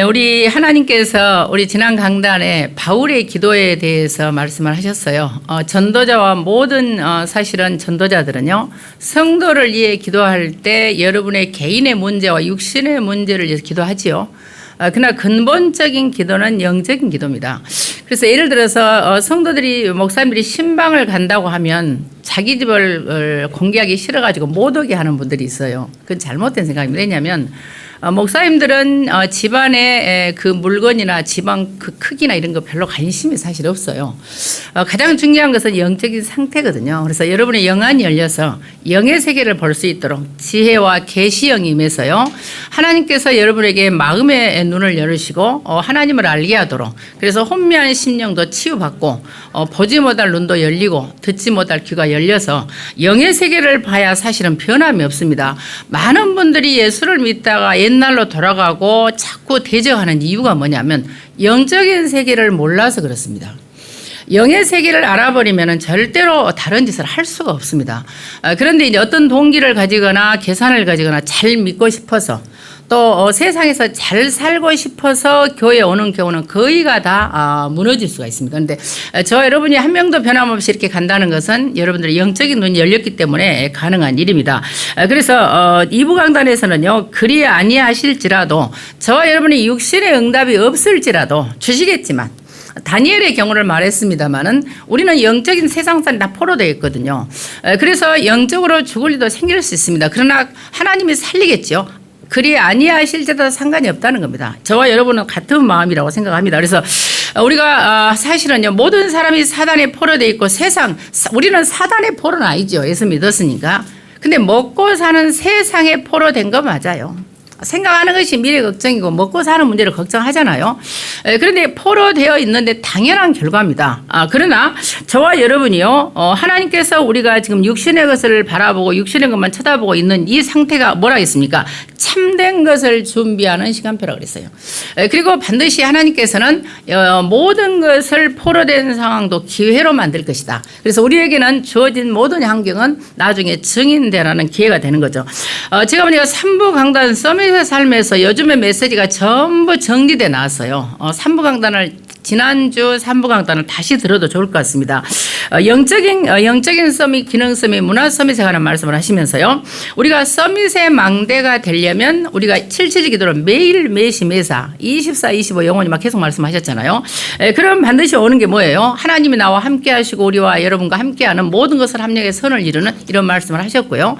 우리 하나님께서 우리 지난 강단에 바울의 기도에 대해서 말씀을 하셨어요. 전도자와 모든 사실은 전도자들은요, 성도를 위해 기도할 때 여러분의 개인의 문제와 육신의 문제를 위해서 기도하지요. 그러나 근본적인 기도는 영적인 기도입니다. 그래서 예를 들어서 성도들이 목사님들이 신방을 간다고 하면 자기 집을 공개하기 싫어가지고 못 오게 하는 분들이 있어요. 그건 잘못된 생각입니다. 왜냐하면 목사님들은 집안의 그 물건이나 집안 그 크기나 이런 거 별로 관심이 사실 없어요. 가장 중요한 것은 영적인 상태거든요. 그래서 여러분의 영안이 열려서 영의 세계를 볼 수 있도록 지혜와 계시형이 임해서요, 하나님께서 여러분에게 마음의 눈을 열으시고 하나님을 알게 하도록, 그래서 혼미한 심령도 치유받고 보지 못할 눈도 열리고 듣지 못할 귀가 열려서 영의 세계를 봐야 사실은 변함이 없습니다. 많은 분들이 예수를 믿다가 옛날로 돌아가고 자꾸 대적하는 이유가 뭐냐면 영적인 세계를 몰라서 그렇습니다. 영의 세계를 알아버리면 절대로 다른 짓을 할 수가 없습니다. 그런데 이제 어떤 동기를 가지거나 계산을 가지거나 잘 믿고 싶어서 또 세상에서 잘 살고 싶어서 교회에 오는 경우는 거의가 다 무너질 수가 있습니다. 그런데 저 여러분이 한 명도 변함없이 이렇게 간다는 것은 여러분들의 영적인 눈이 열렸기 때문에 가능한 일입니다. 그래서 2부 강단에서는요, 그리 아니하실지라도 저와 여러분이 육신의 응답이 없을지라도 주시겠지만, 다니엘의 경우를 말했습니다마는 우리는 영적인 세상살이 다 포로되어 있거든요. 그래서 영적으로 죽을 일도 생길 수 있습니다. 그러나 하나님이 살리겠죠. 그리 아니하실지라도 상관이 없다는 겁니다. 저와 여러분은 같은 마음이라고 생각합니다. 그래서 우리가 사실은요, 모든 사람이 사단에 포로되어 있고 우리는 사단의 포로는 아니죠. 예수 믿었으니까. 근데 먹고 사는 세상에 포로된 거 맞아요. 생각하는 것이 미래 걱정이고 먹고 사는 문제를 걱정하잖아요. 그런데 포로되어 있는데 당연한 결과입니다. 그러나 저와 여러분이요, 하나님께서 우리가 지금 육신의 것을 바라보고 육신의 것만 쳐다보고 있는 이 상태가 뭐라 했습니까? 참된 것을 준비하는 시간표라고 그랬어요. 그리고 반드시 하나님께서는 모든 것을 포로된 상황도 기회로 만들 것이다. 그래서 우리에게는 주어진 모든 환경은 나중에 증인되라는 기회가 되는 거죠. 제가 보니까 3부 강단 서밋의 삶에서 요즘의 메시지가 전부 정리돼 나왔어요. 3부 강단을 지난주 3부 강단을 다시 들어도 좋을 것 같습니다. 영적인 서밋, 기능 서밋, 문화 서밋에 관한 말씀을 하시면서요, 우리가 서밋의 망대가 되려면 우리가 7.7 기도를 매일 매시 매사 24, 25 영원히 막 계속 말씀하셨잖아요. 그럼 반드시 오는 게 뭐예요? 하나님이 나와 함께 하시고 우리와 여러분과 함께하는 모든 것을 합력의 선을 이루는 이런 말씀을 하셨고요.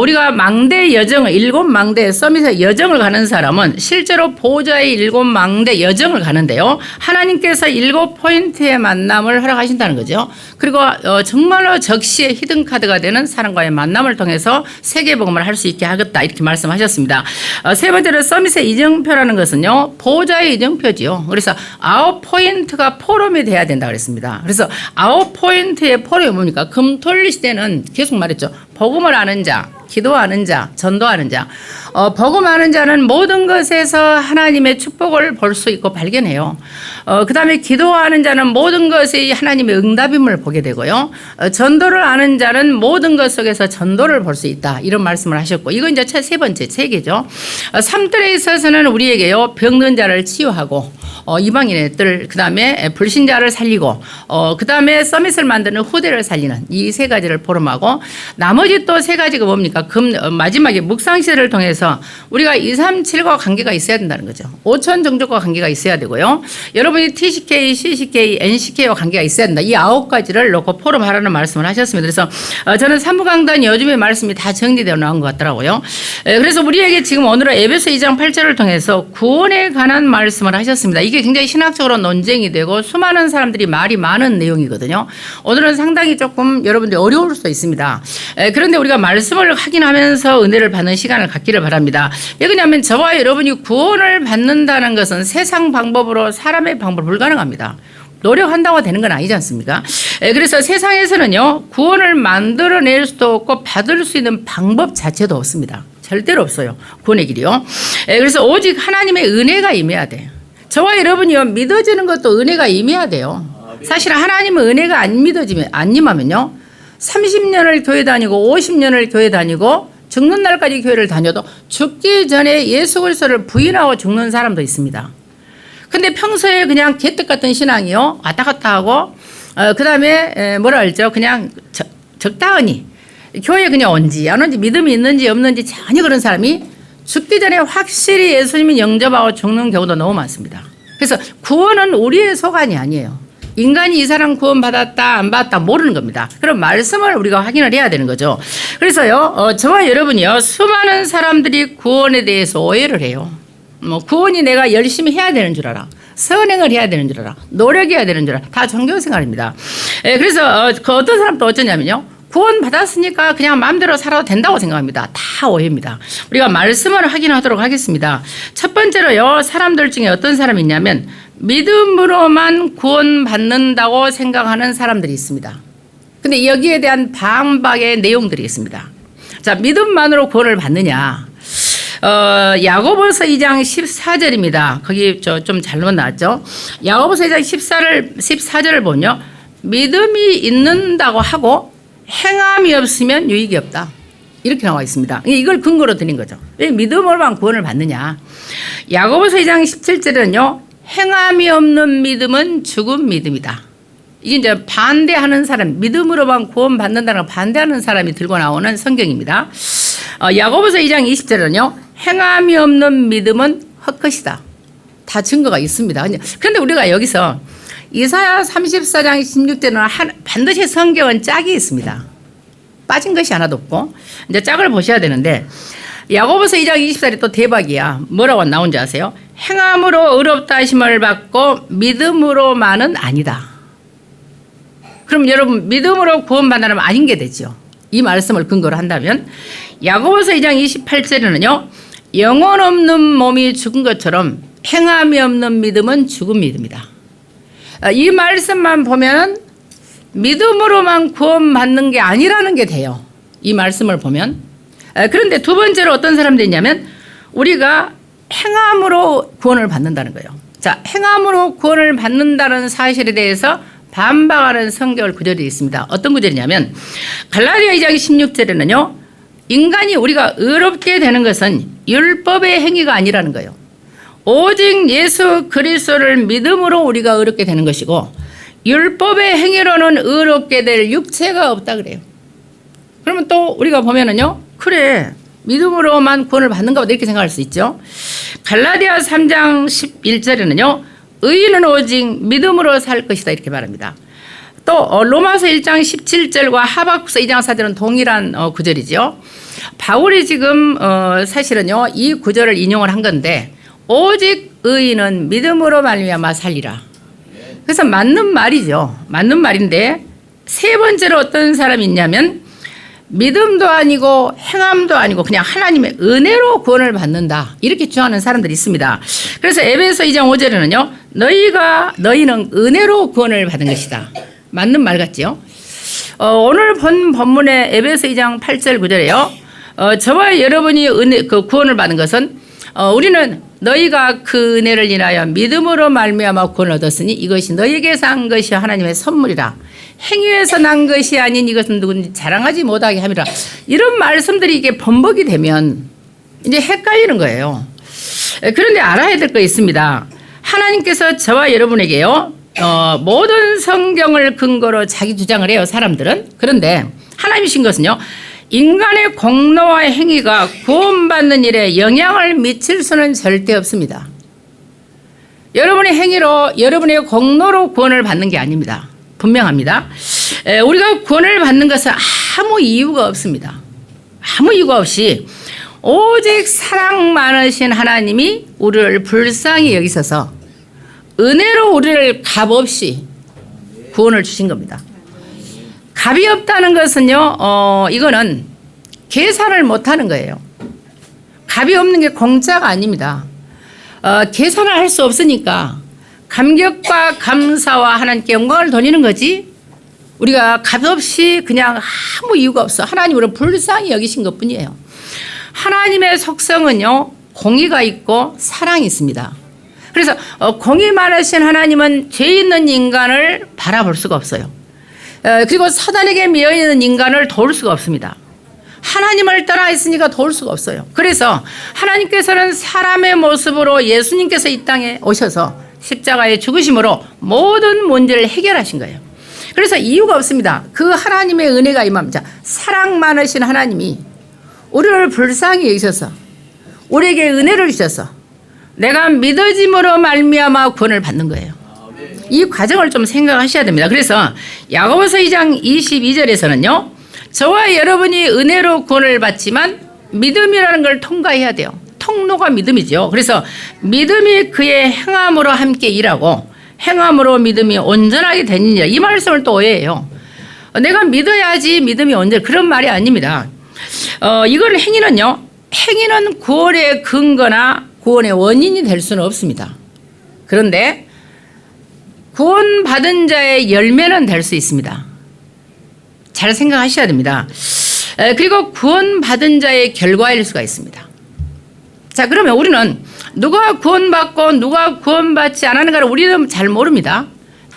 우리가 망대 여정을, 7망대 서밋의 여정을 가는 사람은 실제로 보호자의 7망대 여정을 가는데요, 하나님께서 7포인트의 만남을 허락하신다는 거죠. 그리고 정말로 적시의 히든카드가 되는 사람과의 만남을 통해서 세계복음을 할 수 있게 하겠다, 이렇게 말씀하셨습니다. 세 번째로 서밋의 이정표라는 것은요, 보호자의 이정표지요. 그래서 9포인트가 포럼이 돼야 된다 그랬습니다. 그래서 9포인트의 포럼이 뭡니까? 금토일 시대는 계속 말했죠. 복음을 아는 자, 기도하는 자, 전도하는 자. 복음하는 자는 모든 것에서 하나님의 축복을 볼 수 있고 발견해요. 그 다음에 기도하는 자는 모든 것이 하나님의 응답임을 보게 되고요. 전도를 아는 자는 모든 것 속에서 전도를 볼 수 있다, 이런 말씀을 하셨고, 이건 이제 세 번째, 세 개죠. 3들에 있어서는 우리에게요, 병든 자를 치유하고, 이방인의 뜰, 그 다음에 불신자를 살리고, 그 다음에 서밋을 만드는 후대를 살리는 이 세 가지를 포럼하고, 나머지 또 세 가지가 뭡니까? 마지막에 묵상시대를 통해서 우리가 237과 관계가 있어야 된다는 거죠. 5천 종족과 관계가 있어야 되고요. 여러분이 TCK, CCK, NCK와 관계가 있어야 된다. 이 9가지를 놓고 포럼하라는 말씀을 하셨습니다. 그래서 저는 3부 강단 요즘의 말씀이 다 정리되어 나온 것 같더라고요. 그래서 우리에게 지금 오늘은 에베소 2장 8절을 통해서 구원에 관한 말씀을 하셨습니다. 이게 굉장히 신학적으로 논쟁이 되고 수많은 사람들이 말이 많은 내용이거든요. 오늘은 상당히 조금 여러분들이 어려울 수도 있습니다. 그런데 우리가 말씀을 확인하면서 은혜를 받는 시간을 갖기를 바랍니다. 왜 그러냐면 저와 여러분이 구원을 받는다는 것은 세상 방법으로, 사람의 방법으로 불가능합니다. 노력한다고 되는 건 아니지 않습니까? 그래서 세상에서는요, 구원을 만들어낼 수도 없고 받을 수 있는 방법 자체도 없습니다. 절대로 없어요, 구원의 길이요. 그래서 오직 하나님의 은혜가 임해야 돼요. 저와 여러분이요, 믿어지는 것도 은혜가 임해야 돼요. 사실 하나님은 은혜가 안 임하면요, 30년을 교회 다니고 50년을 교회 다니고 죽는 날까지 교회를 다녀도 죽기 전에 예수 그리스도를 부인하고 죽는 사람도 있습니다. 근데 평소에 그냥 개떡 같은 신앙이요. 왔다 갔다 하고, 그 다음에 뭐라 그러죠? 그냥 적당히 교회에 그냥 온지 안 온지 믿음이 있는지 없는지 전혀 그런 사람이 죽기 전에 확실히 예수님이 영접하고 죽는 경우도 너무 많습니다. 그래서 구원은 우리의 소관이 아니에요. 인간이 이 사람 구원 받았다 안 받았다 모르는 겁니다. 그럼 말씀을 우리가 확인을 해야 되는 거죠. 그래서요, 저와 여러분이요, 수많은 사람들이 구원에 대해서 오해를 해요. 구원이 내가 열심히 해야 되는 줄 알아. 선행을 해야 되는 줄 알아. 노력해야 되는 줄 알아. 다 종교생활입니다. 그래서 그 어떤 사람도 어쩌냐면요, 구원 받았으니까 그냥 마음대로 살아도 된다고 생각합니다. 다 오해입니다. 우리가 말씀을 확인하도록 하겠습니다. 첫 번째로요, 사람들 중에 어떤 사람이 있냐면 믿음으로만 구원 받는다고 생각하는 사람들이 있습니다. 근데 여기에 대한 반박의 내용들이 있습니다. 자, 믿음만으로 구원을 받느냐? 야고보서 2장 14절입니다. 거기 좀 잘못 나왔죠? 야고보서 2장 14절을 보면요, 믿음이 있는다고 하고 행함이 없으면 유익이 없다. 이렇게 나와 있습니다. 이걸 근거로 드린 거죠. 왜 믿음으로만 구원을 받느냐? 야고보서 2장 17절은요, 행함이 없는 믿음은 죽은 믿음이다. 이게 이제 반대하는 사람, 믿음으로만 구원 받는다는 반대하는 사람이 들고 나오는 성경입니다. 야고보서 2장 20절은요, 행함이 없는 믿음은 헛것이다. 다 증거가 있습니다. 그런데 우리가 여기서 이사야 34장 16절은 반드시 성경은 짝이 있습니다. 빠진 것이 하나도 없고, 이제 짝을 보셔야 되는데, 야고보서 2장 20절이 또 대박이야. 뭐라고 나온지 아세요? 행함으로 의롭다 하심을 받고 믿음으로만은 아니다. 그럼 여러분, 믿음으로 구원받는다면 아닌 게 되죠. 이 말씀을 근거로 한다면, 야고보서 2장 28절에는요, 영혼 없는 몸이 죽은 것처럼 행함이 없는 믿음은 죽은 믿음이다. 이 말씀만 보면 믿음으로만 구원받는 게 아니라는 게 돼요. 이 말씀을 보면. 그런데 두 번째로 어떤 사람들이 있냐면 우리가 행함으로 구원을 받는다는 거예요. 자, 행함으로 구원을 받는다는 사실에 대해서 반박하는 성경 구절이 있습니다. 어떤 구절이냐면 갈라디아 2장 16절에는요, 인간이 우리가 의롭게 되는 것은 율법의 행위가 아니라는 거예요. 오직 예수 그리스도를 믿음으로 우리가 의롭게 되는 것이고 율법의 행위로는 의롭게 될 육체가 없다 그래요. 그러면 또 우리가 보면은요, 그래, 믿음으로만 구원을 받는가 보다 이렇게 생각할 수 있죠. 갈라디아 3장 11절에는요, 의인은 오직 믿음으로 살 것이다 이렇게 말합니다. 또 로마서 1장 17절과 하박국서 2장 4절은 동일한 구절이죠. 바울이 지금 사실은요, 이 구절을 인용을 한 건데 오직 의인은 믿음으로 말미암아 살리라. 그래서 맞는 말이죠. 맞는 말인데 세 번째로 어떤 사람이 있냐면 믿음도 아니고 행함도 아니고 그냥 하나님의 은혜로 구원을 받는다 이렇게 주장하는 사람들이 있습니다. 그래서 에베소 2장 5절에는요, 너희는 은혜로 구원을 받은 것이다. 맞는 말 같죠? 오늘 본 본문의 에베소 2장 8절 9절에요. 저와 여러분이 구원을 받은 것은 우리는 너희가 그 은혜를 인하여 믿음으로 말미암아 구원을 얻었으니 이것이 너희에게서 한 것이 하나님의 선물이라. 행위에서 난 것이 아닌 이것은 누구든지 자랑하지 못하게 함이라. 이런 말씀들이 이게 번복이 되면 이제 헷갈리는 거예요. 그런데 알아야 될 거 있습니다. 하나님께서 저와 여러분에게요, 모든 성경을 근거로 자기 주장을 해요, 사람들은. 그런데 하나님이신 것은요, 인간의 공로와 행위가 구원받는 일에 영향을 미칠 수는 절대 없습니다. 여러분의 행위로, 여러분의 공로로 구원을 받는 게 아닙니다. 분명합니다. 우리가 구원을 받는 것은 아무 이유가 없습니다. 아무 이유가 없이 오직 사랑 많으신 하나님이 우리를 불쌍히 여기셔서 은혜로 우리를 값없이 구원을 주신 겁니다. 값이 없다는 것은요, 이거는 계산을 못하는 거예요. 값이 없는 게 공짜가 아닙니다. 계산을 할 수 없으니까 감격과 감사와 하나님께 영광을 돌리는 거지, 우리가 값없이 그냥 아무 이유가 없어 하나님 우리를 불쌍히 여기신 것뿐이에요. 하나님의 속성은요, 공의가 있고 사랑이 있습니다. 그래서 공의 많으신 하나님은 죄 있는 인간을 바라볼 수가 없어요. 그리고 사단에게 미어있는 인간을 도울 수가 없습니다. 하나님을 떠나 있으니까 도울 수가 없어요. 그래서 하나님께서는 사람의 모습으로 예수님께서 이 땅에 오셔서 십자가의 죽으심으로 모든 문제를 해결하신 거예요. 그래서 이유가 없습니다. 그 하나님의 은혜가 임합니다. 사랑 많으신 하나님이 우리를 불쌍히 여기셔서 우리에게 은혜를 주셔서 내가 믿어짐으로 말미암아 구원을 받는 거예요. 이 과정을 좀 생각하셔야 됩니다. 그래서 야고보서 2장 22절에서는요. 저와 여러분이 은혜로 구원을 받지만 믿음이라는 걸 통과해야 돼요. 통로가 믿음이죠. 그래서 믿음이 그의 행함으로 함께 일하고 행함으로 믿음이 온전하게 되느니라. 이 말씀을 또 오해해요. 내가 믿어야지 믿음이 온전 그런 말이 아닙니다. 이걸 행위는요. 행위는 구원의 근거나 구원의 원인이 될 수는 없습니다. 그런데 구원받은 자의 열매는 될 수 있습니다. 잘 생각하셔야 됩니다. 그리고 구원받은 자의 결과일 수가 있습니다. 자, 그러면 우리는 누가 구원받고 누가 구원받지 않았는가를 우리는 잘 모릅니다.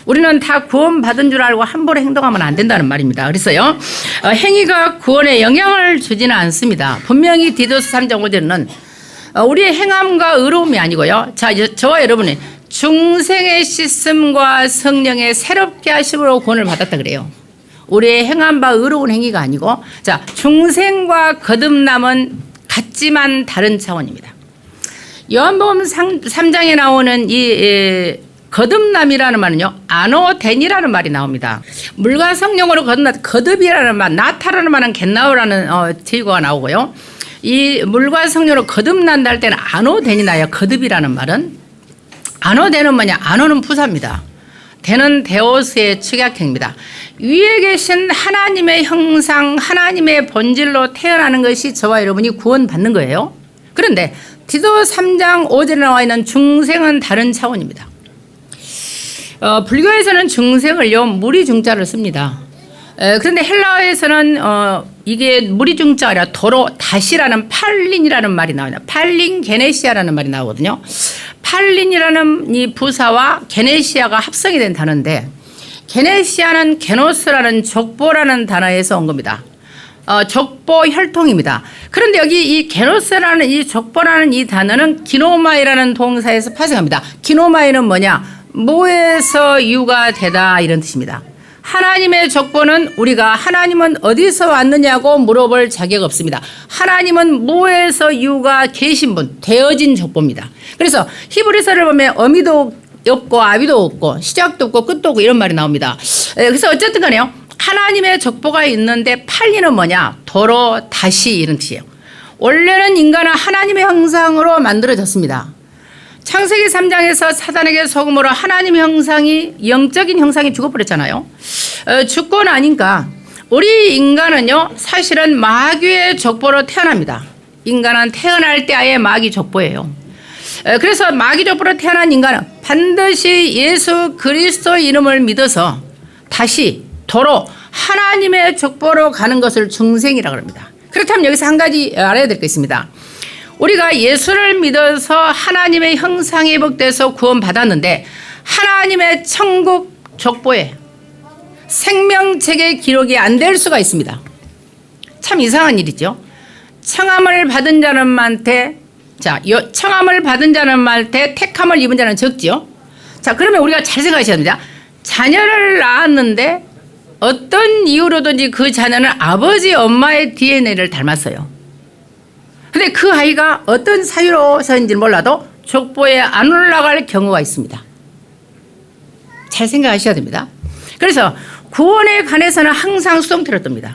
우리는 다 구원받은 줄 알고 함부로 행동하면 안 된다는 말입니다. 그래서요, 행위가 구원에 영향을 주지는 않습니다. 분명히 디도스 3장 5절은 우리의 행함과 의로움이 아니고요. 자, 저와 여러분이 중생의 씻음과 성령의 새롭게 하심으로 구원을 받았다 그래요. 우리의 행함 바 의로운 행위가 아니고, 자, 중생과 거듭남은 같지만 다른 차원입니다. 요한복음 3장에 나오는 이 거듭남이라는 말은요, 아노덴이라는 말이 나옵니다. 물과 성령으로 거듭이라는 말, 나타라는 말은 겟나오라는 제의어가 나오고요. 이 물과 성령으로 거듭난다 할 때는 아노덴이 나요. 거듭이라는 말은. 아노덴은 뭐냐? 아노는 부사입니다. 대는 데오스의 축약형입니다. 위에 계신 하나님의 형상, 하나님의 본질로 태어나는 것이 저와 여러분이 구원받는 거예요. 그런데 디도 3장 5절에 나와 있는 중생은 다른 차원입니다. 불교에서는 중생을요, 무리 중자를 씁니다. 그런데 헬라어에서는 이게 무리 중자가 아니라 도로 다시라는 팔린이라는 말이 나옵니다. 팔린 게네시아라는 말이 나오거든요. 팔린이라는 이 부사와 게네시아가 합성이 된 단어인데, 게네시아는 게노스라는 족보라는 단어에서 온 겁니다. 족보 혈통입니다. 그런데 여기 이 게노스라는 이 족보라는 이 단어는 기노마이라는 동사에서 파생합니다. 기노마이는 뭐냐? 모에서 유가 되다 이런 뜻입니다. 하나님의 족보는 우리가 하나님은 어디서 왔느냐고 물어볼 자격 없습니다. 하나님은 무에서 유가 계신 분, 되어진 족보입니다. 그래서 히브리서를 보면 어미도 없고 아비도 없고 시작도 없고 끝도 없고 이런 말이 나옵니다. 그래서 어쨌든 간에요. 하나님의 족보가 있는데 팔리는 뭐냐? 도로 다시 이런 뜻이에요. 원래는 인간은 하나님의 형상으로 만들어졌습니다. 창세기 3장에서 사단에게 속음으로 하나님의 형상이, 영적인 형상이 죽어버렸잖아요. 죽고 나니까 우리 인간은요, 사실은 마귀의 족보로 태어납니다. 인간은 태어날 때 아예 마귀 족보예요. 그래서 마귀 족보로 태어난 인간은 반드시 예수 그리스도 이름을 믿어서 다시 도로 하나님의 족보로 가는 것을 중생이라고 합니다. 그렇다면 여기서 한 가지 알아야 될 게 있습니다. 우리가 예수를 믿어서 하나님의 형상에 회복돼서 구원받았는데 하나님의 천국 족보에 생명책의 기록이 안 될 수가 있습니다. 참 이상한 일이죠. 청함을 받은 자는한테, 자, 청함을 받은 자는한테 택함을 입은 자는 적지요. 자, 그러면 우리가 잘 생각하셔야 됩니다. 자녀를 낳았는데 어떤 이유로든지 그 자녀는 아버지 엄마의 DNA를 닮았어요. 근데 그 아이가 어떤 사유로서인지 몰라도 족보에 안 올라갈 경우가 있습니다. 잘 생각하셔야 됩니다. 그래서 구원에 관해서는 항상 수동태로 뜹니다.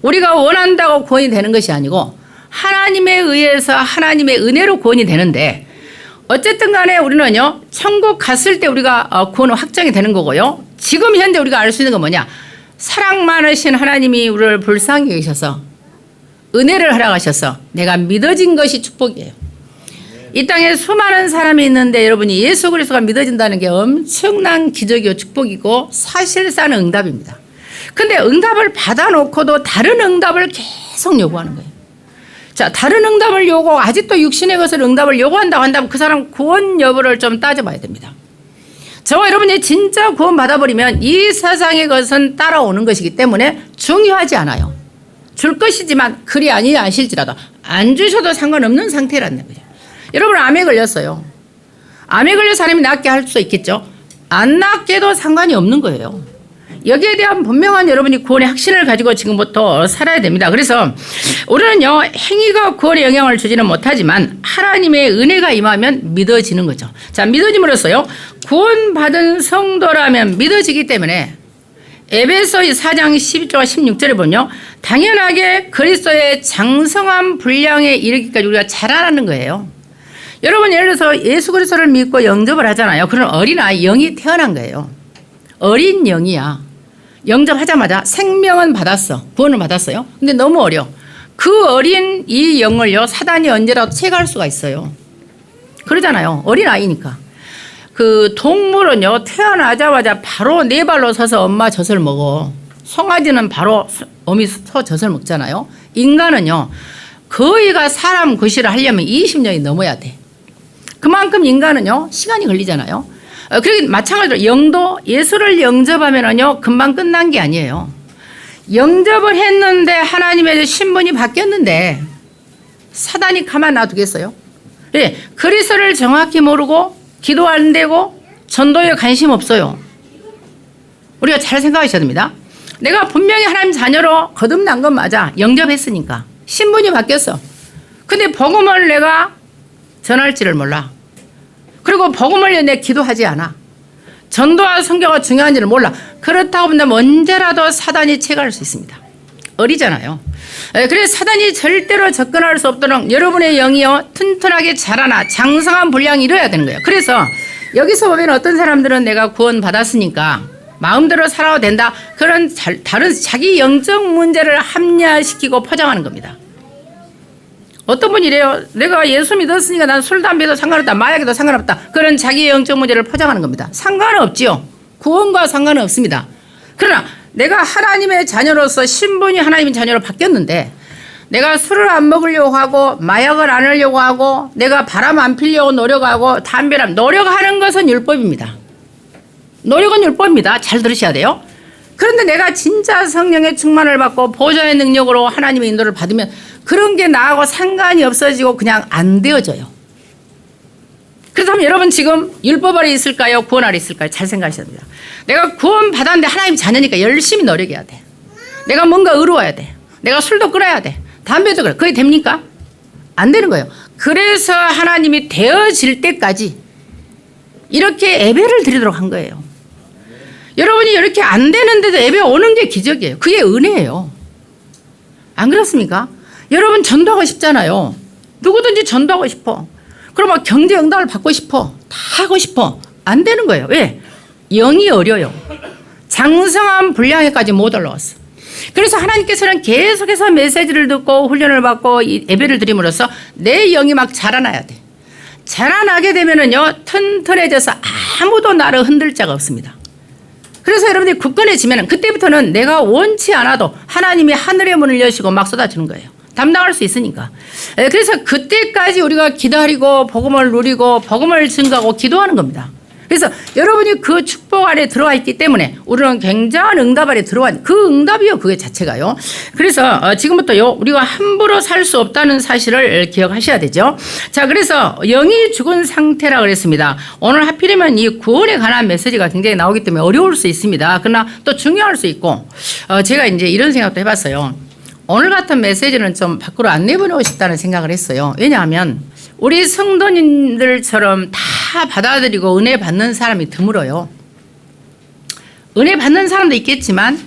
우리가 원한다고 구원이 되는 것이 아니고 하나님에 의해서 하나님의 은혜로 구원이 되는데, 어쨌든 간에 우리는요, 천국 갔을 때 우리가 구원은 확정이 되는 거고요. 지금 현재 우리가 알 수 있는 건 뭐냐? 사랑 많으신 하나님이 우리를 불쌍히 여기셔서 은혜를 허락하셔서 내가 믿어진 것이 축복이에요. 이 땅에 수많은 사람이 있는데 여러분이 예수 그리스도가 믿어진다는 게 엄청난 기적이고 축복이고 사실상 응답입니다. 근데 응답을 받아놓고도 다른 응답을 계속 요구하는 거예요. 자, 다른 응답을 요구하고 아직도 육신의 것을 응답을 요구한다고 한다면 그 사람 구원 여부를 좀 따져봐야 됩니다. 저와 여러분이 진짜 구원 받아버리면 이 세상의 것은 따라오는 것이기 때문에 중요하지 않아요. 줄 것이지만 그리 아니하실지라도 안 주셔도 상관없는 상태라는 거죠. 여러분 암에 걸렸어요. 암에 걸려 사람이 낫게 할 수 있겠죠. 안 낫게도 상관이 없는 거예요. 여기에 대한 분명한 여러분이 구원의 확신을 가지고 지금부터 살아야 됩니다. 그래서 우리는요, 행위가 구원에 영향을 주지는 못하지만 하나님의 은혜가 임하면 믿어지는 거죠. 자, 믿어짐으로써요, 구원받은 성도라면 믿어지기 때문에 에베소 4장 12절과 16절에 보면요, 당연하게 그리스도의 장성한 분량에 이르기까지 우리가 자라나는 거예요. 여러분, 예를 들어서 예수 그리스도를 믿고 영접을 하잖아요. 그런 어린아이, 영이 태어난 거예요. 어린 영이야. 영접하자마자 생명은 받았어. 구원을 받았어요. 근데 너무 어려. 그 어린 이 영을요, 사단이 언제라도 채갈 수가 있어요. 그러잖아요. 어린아이니까. 그 동물은요, 태어나자마자 바로 네 발로 서서 엄마 젖을 먹어. 송아지는 바로 어미 소 젖을 먹잖아요. 인간은요, 거의가 사람 구실을 하려면 20년이 넘어야 돼. 그만큼 인간은요, 시간이 걸리잖아요. 그러기 마찬가지로 영도 예수를 영접하면은요, 금방 끝난 게 아니에요. 영접을 했는데 하나님의 신분이 바뀌었는데 사단이 가만 놔두겠어요? 네, 그리스도를 정확히 모르고 기도 안 되고 전도에 관심 없어요. 우리가 잘 생각하셔야 됩니다. 내가 분명히 하나님 자녀로 거듭난 건 맞아. 영접했으니까. 신분이 바뀌었어. 근데 복음을 내가 전할지를 몰라. 그리고 복음을 위해 내 기도하지 않아. 전도와 선교가 중요한지를 몰라. 그렇다고 하면 언제라도 사단이 채갈 수 있습니다. 어리잖아요. 그래서 사단이 절대로 접근할 수 없도록 여러분의 영이요, 튼튼하게 자라나 장성한 분량이 이뤄야 되는 거예요. 그래서 여기서 보면 어떤 사람들은 내가 구원 받았으니까 마음대로 살아도 된다. 그런 다른 자기 영적 문제를 합리화시키고 포장하는 겁니다. 어떤 분이 이래요. 내가 예수 믿었으니까 난 술, 담배도 상관없다. 마약에도 상관없다. 그런 자기의 영적 문제를 포장하는 겁니다. 상관은 없지요. 구원과 상관은 없습니다. 그러나 내가 하나님의 자녀로서 신분이 하나님의 자녀로 바뀌었는데 내가 술을 안 먹으려고 하고 마약을 안 하려고 하고 내가 바람 안 피려고 노력하고 담배를 노력하는 것은 율법입니다. 노력은 율법입니다. 잘 들으셔야 돼요. 그런데 내가 진짜 성령의 충만을 받고 보좌의 능력으로 하나님의 인도를 받으면 그런 게 나하고 상관이 없어지고 그냥 안 되어져요. 그렇다면 여러분 지금 율법 아래 있을까요? 구원 아래 있을까요? 잘 생각하셔야 됩니다. 내가 구원 받았는데 하나님 자녀니까 열심히 노력해야 돼. 내가 뭔가 의로워야 돼. 내가 술도 끊어야 돼. 담배도 그래. 그게 됩니까? 안 되는 거예요. 그래서 하나님이 되어질 때까지 이렇게 예배를 드리도록 한 거예요. 여러분이 이렇게 안 되는데도 예배 오는 게 기적이에요. 그게 은혜예요. 안 그렇습니까? 여러분 전도하고 싶잖아요. 누구든지 전도하고 싶어. 그럼 막 경제 응답을 받고 싶어. 다 하고 싶어. 안 되는 거예요. 왜? 영이 어려요. 장성한 분량에까지 못 올라왔어. 그래서 하나님께서는 계속해서 메시지를 듣고 훈련을 받고 이 예배를 드림으로써 내 영이 막 자라나야 돼. 자라나게 되면은요, 튼튼해져서 아무도 나를 흔들 자가 없습니다. 그래서 여러분들이 굳건해지면 그때부터는 내가 원치 않아도 하나님이 하늘의 문을 여시고 막 쏟아주는 거예요. 담당할 수 있으니까. 그래서 그때까지 우리가 기다리고 복음을 누리고 복음을 증거하고 기도하는 겁니다. 그래서 여러분이 그 축복 아래 들어와 있기 때문에 우리는 굉장한 응답 아래 들어와 있는 그 응답이요, 그게 자체가요. 그래서 지금부터요, 우리가 함부로 살 수 없다는 사실을 기억하셔야 되죠. 자, 그래서 영이 죽은 상태라 그랬습니다. 오늘 하필이면 이 구원에 관한 메시지가 굉장히 나오기 때문에 어려울 수 있습니다. 그러나 또 중요할 수 있고, 제가 이제 이런 생각도 해봤어요. 오늘 같은 메시지는 좀 밖으로 안 내보내고 싶다는 생각을 했어요. 왜냐하면 우리 성도님들처럼 다 받아들이고 은혜 받는 사람이 드물어요. 은혜 받는 사람도 있겠지만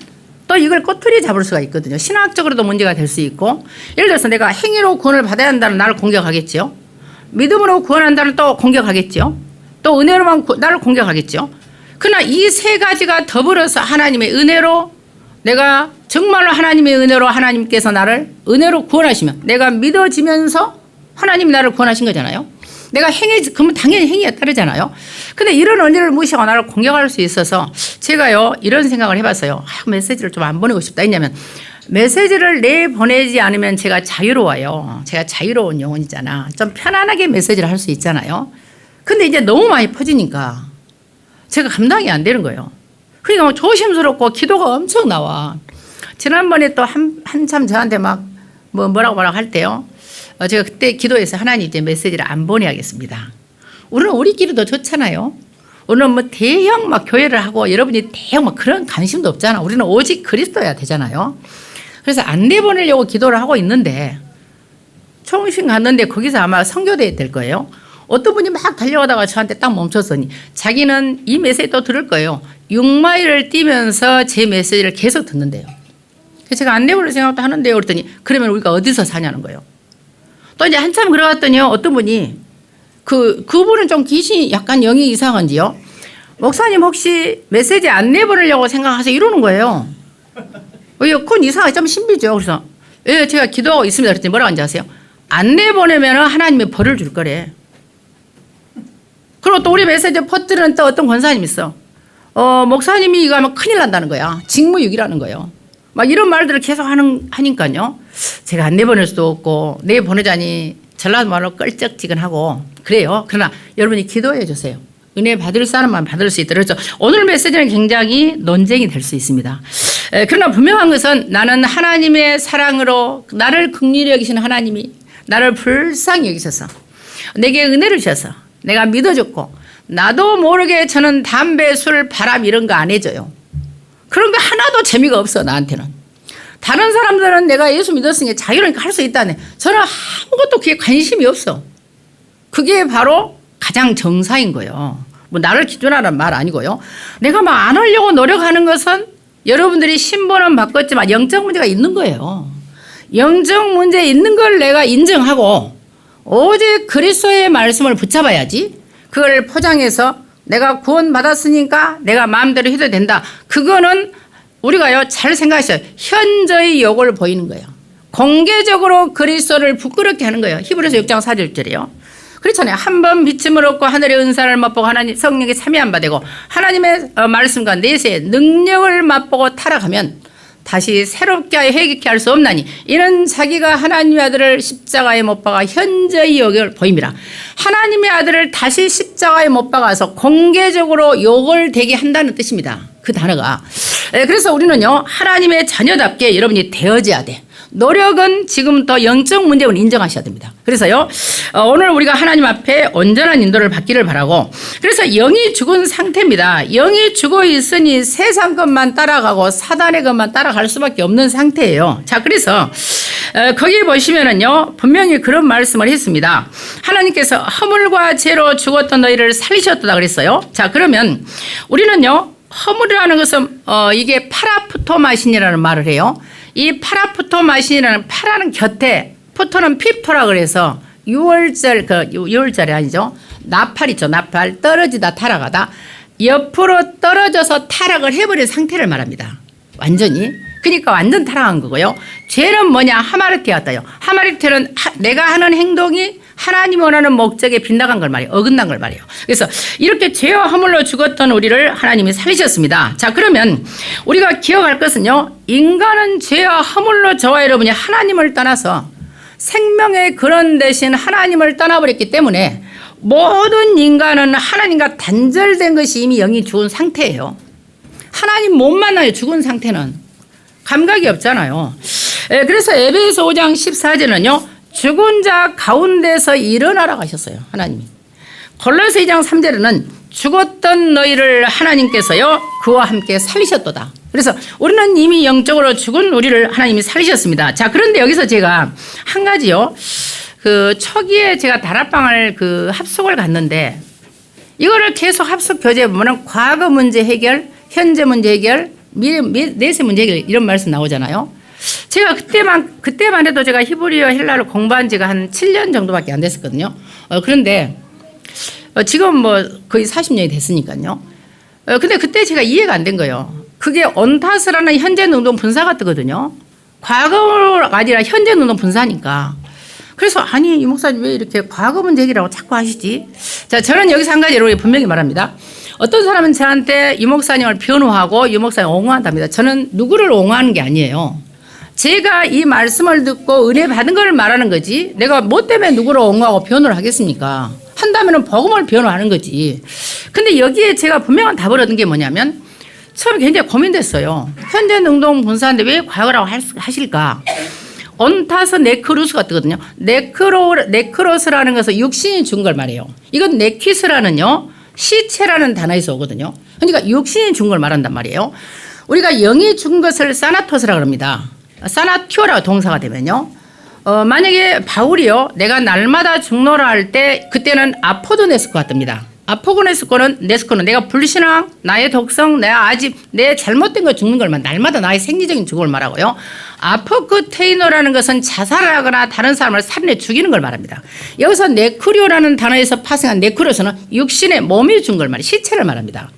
또 이걸 꼬투리 잡을 수가 있거든요. 신학적으로도 문제가 될 수 있고, 예를 들어서 내가 행위로 구원을 받아야 한다는 나를 공격하겠죠. 믿음으로 구원한다는 또 공격하겠죠. 또 은혜로만 나를 공격하겠죠. 그러나 이 세 가지가 더불어서 하나님의 은혜로 내가 정말로 하나님의 은혜로 하나님께서 나를 은혜로 구원하시면 내가 믿어지면서 하나님이 나를 구원하신 거잖아요. 내가 그러면 당연히 행위에 따르잖아요. 근데 이런 은혜를 무시하고 나를 공격할 수 있어서 제가요, 이런 생각을 해봤어요. 메시지를 좀 안 보내고 싶다. 왜냐면 메시지를 내보내지 않으면 제가 자유로워요. 제가 자유로운 영혼이잖아. 좀 편안하게 메시지를 할 수 있잖아요. 근데 이제 너무 많이 퍼지니까 제가 감당이 안 되는 거예요. 그러니까 조심스럽고 기도가 엄청 나와. 지난번에 또 한참 저한테 막 뭐라고 할 때요. 제가 그때 기도해서 하나님 이제 메시지를 안 보내야겠습니다. 우리는 우리끼리 더 좋잖아요. 우리는 뭐 대형 막 교회를 하고 여러분이 대형 막 그런 관심도 없잖아. 우리는 오직 그리스도야 되잖아요. 그래서 안 내보내려고 기도를 하고 있는데 총신 갔는데 거기서 아마 선교대회 될 거예요. 어떤 분이 막 달려가다가 저한테 딱 멈췄더니 자기는 이 메시지 또 들을 거예요. 6마일을 뛰면서 제 메시지를 계속 듣는데요. 그래서 제가 안 내보낼 생각도 하는데요. 그랬더니 그러면 우리가 어디서 사냐는 거예요. 또 이제 한참 걸어갔더니요. 어떤 분이 그분은 좀 귀신이 약간 영이 이상한지요. 목사님 혹시 메시지 안 내보내려고 생각하세요? 이러는 거예요. 그건 이상하게 좀 신비죠. 그래서 예, 제가 기도하고 있습니다. 그랬더니 뭐라고 하는지 아세요? 안 내보내면 하나님이 벌을 줄 거래. 그리고 또 우리 메시지 퍼뜨리는 또 어떤 권사님 있어. 목사님이 이거 하면 큰일 난다는 거야. 직무유기라는 거예요. 막 이런 말들을 계속 하니까요. 제가 안 내보낼 수도 없고 내보내자니 전라도 말로 껄쩍지근하고 그래요. 그러나 여러분이 기도해 주세요. 은혜 받을 사람만 받을 수 있도록. 그래서 오늘 메시지는 굉장히 논쟁이 될 수 있습니다. 그러나 분명한 것은 나는 하나님의 사랑으로 나를 긍휼히 여기시는 하나님이 나를 불쌍히 여기셔서 내게 은혜를 주셔서 내가 믿어줬고 나도 모르게 저는 담배, 술, 바람 이런 거 안 해줘요. 그런 거 하나도 재미가 없어 나한테는. 다른 사람들은 내가 예수 믿었으니까 자유로니까 할 수 있다네. 저는 아무것도 그게 관심이 없어. 그게 바로 가장 정사인 거예요. 뭐 나를 기준하라는 말 아니고요. 내가 막 안 하려고 노력하는 것은 여러분들이 신분은 바꿨지만 영적 문제가 있는 거예요. 영적 문제 있는 걸 내가 인정하고 오직 그리스도의 말씀을 붙잡아야지. 그걸 포장해서 내가 구원받았으니까 내가 마음대로 해도 된다. 그거는 우리가요 잘 생각하셔요. 현저히 욕을 보이는 거예요. 공개적으로 그리스도를 부끄럽게 하는 거예요. 히브리서 6장 4절이요. 그렇잖아요. 한 번 비침을 얻고 하늘의 은사를 맛보고 하나님 성령의 삼위한 바 되고 하나님의 말씀과 내세의 능력을 맛보고 타락하면 다시 새롭게 회개케 할 수 없나니 이는 자기가 하나님의 아들을 십자가에 못 박아 현저히 욕을 보입니다. 하나님의 아들을 다시 십자가에 못 박아서 공개적으로 욕을 되게 한다는 뜻입니다. 그 단어가. 그래서 우리는요 하나님의 자녀답게 여러분이 되어져야 돼. 노력은 지금부터 영적 문제를 인정하셔야 됩니다. 그래서요 오늘 우리가 하나님 앞에 온전한 인도를 받기를 바라고, 그래서 영이 죽은 상태입니다. 영이 죽어 있으니 세상 것만 따라가고 사단의 것만 따라갈 수밖에 없는 상태예요. 자, 그래서 거기 보시면은요 분명히 그런 말씀을 했습니다. 하나님께서 허물과 죄로 죽었던 너희를 살리셨다 그랬어요. 자, 그러면 우리는요 허물이라는 것은 이게 파라푸토마신이라는 말을 해요. 이 파라푸토마신이라는 파라는 곁에, 푸토는 피토라 그래서 6월절, 6월절이 아니죠. 나팔 있죠. 나팔. 떨어지다 타락하다. 옆으로 떨어져서 타락을 해버린 상태를 말합니다. 완전히. 그러니까 완전 타락한 거고요. 죄는 뭐냐? 하마르티였다요. 하마르티는 내가 하는 행동이 하나님이 원하는 목적에 빗나간 걸 말이에요. 어긋난 걸 말이에요. 그래서 이렇게 죄와 허물로 죽었던 우리를 하나님이 살리셨습니다. 자, 그러면 우리가 기억할 것은요. 인간은 죄와 허물로 저와 여러분이 하나님을 떠나서 생명의 근원 대신 하나님을 떠나버렸기 때문에 모든 인간은 하나님과 단절된 것이 이미 영이 죽은 상태예요. 하나님 못 만나요. 죽은 상태는. 감각이 없잖아요. 그래서 에베소 5장 14절은요. 죽은 자 가운데서 일어나라고 하셨어요. 하나님이. 골로새 2장 3절에는 죽었던 너희를 하나님께서요 그와 함께 살리셨도다. 그래서 우리는 이미 영적으로 죽은 우리를 하나님이 살리셨습니다. 자, 그런데 여기서 제가 한 가지요. 초기에 제가 다락방을 합숙을 갔는데 이거를 계속 합숙 교재에 보면 과거 문제 해결, 현재 문제 해결, 내세 문제 해결 이런 말씀 나오잖아요. 제가 그때만 해도 제가 히브리어 헬라를 공부한 지가 한 7년 정도밖에 안 됐었거든요. 그런데 지금 뭐 거의 40년이 됐으니까요. 근데 그때 제가 이해가 안 된 거예요. 그게 온타스라는 현재 능동 분사가 뜨거든요. 과거가 아니라 현재 능동 분사니까. 그래서 아니 이 목사님 왜 이렇게 과거 문제 얘기라고 자꾸 하시지? 자, 저는 여기서 한 가지 여러분이 분명히 말합니다. 어떤 사람은 저한테 이 목사님을 변호하고 이 목사님 옹호한답니다. 저는 누구를 옹호하는 게 아니에요. 제가 이 말씀을 듣고 은혜 받은 걸 말하는 거지 내가 뭐 때문에 누구를 옹호하고 변호를 하겠습니까? 한다면 복음을 변호하는 거지. 근데 여기에 제가 분명한 답을 얻은 게 뭐냐면 처음에 굉장히 고민됐어요. 현재 능동 분사인데 왜 과거라고 하실까? 온타서 네크루스가 뜨거든요. 네크로스라는 것은 육신이 죽은 걸 말해요. 이건 네퀴스라는요, 시체라는 단어에서 오거든요. 그러니까 육신이 죽은 걸 말한단 말이에요. 우리가 영이 죽은 것을 사나토스라고 합니다. 사나티오라고 동사가 되면요. 만약에 바울이요, 내가 날마다 죽노라 할 때 그때는 아포도네스코가 뜹니다. 아포고네스코는 내가 불신앙, 나의 독성, 내 잘못된 거 죽는 걸 날마다 나의 생리적인 죽음을 말하고요. 아포크테이노라는 것은 자살하거나 다른 사람을 살인해 죽이는 걸 말합니다. 여기서 네크리오라는 단어에서 파생한 네크로스는 육신의 몸이 죽은 걸 말해요. 시체를 말합니다.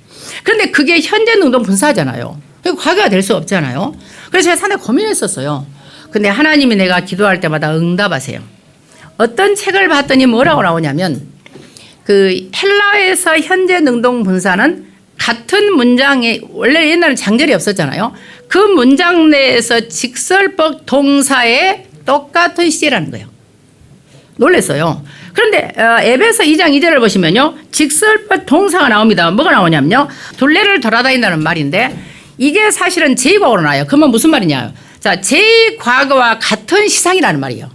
그런데 그게 현재 능동 분사하잖아요. 과거가 될 수 없잖아요. 그래서 제가 상당히 고민했었어요. 근데 하나님이 내가 기도할 때마다 응답하세요. 어떤 책을 봤더니 뭐라고 나오냐면 그 헬라에서 현재 능동 분사는 같은 문장에 원래 옛날에 장절이 없었잖아요. 그 문장 내에서 직설법 동사에 똑같은 시제라는 거예요. 놀랐어요. 그런데 에베소 2장 2절을 보시면요. 직설법 동사가 나옵니다. 뭐가 나오냐면요. 둘레를 돌아다닌다는 말인데 이게 사실은 제2과거로 나와요. 그러면 무슨 말이냐. 자, 제2과거와 같은 시상이라는 말이에요.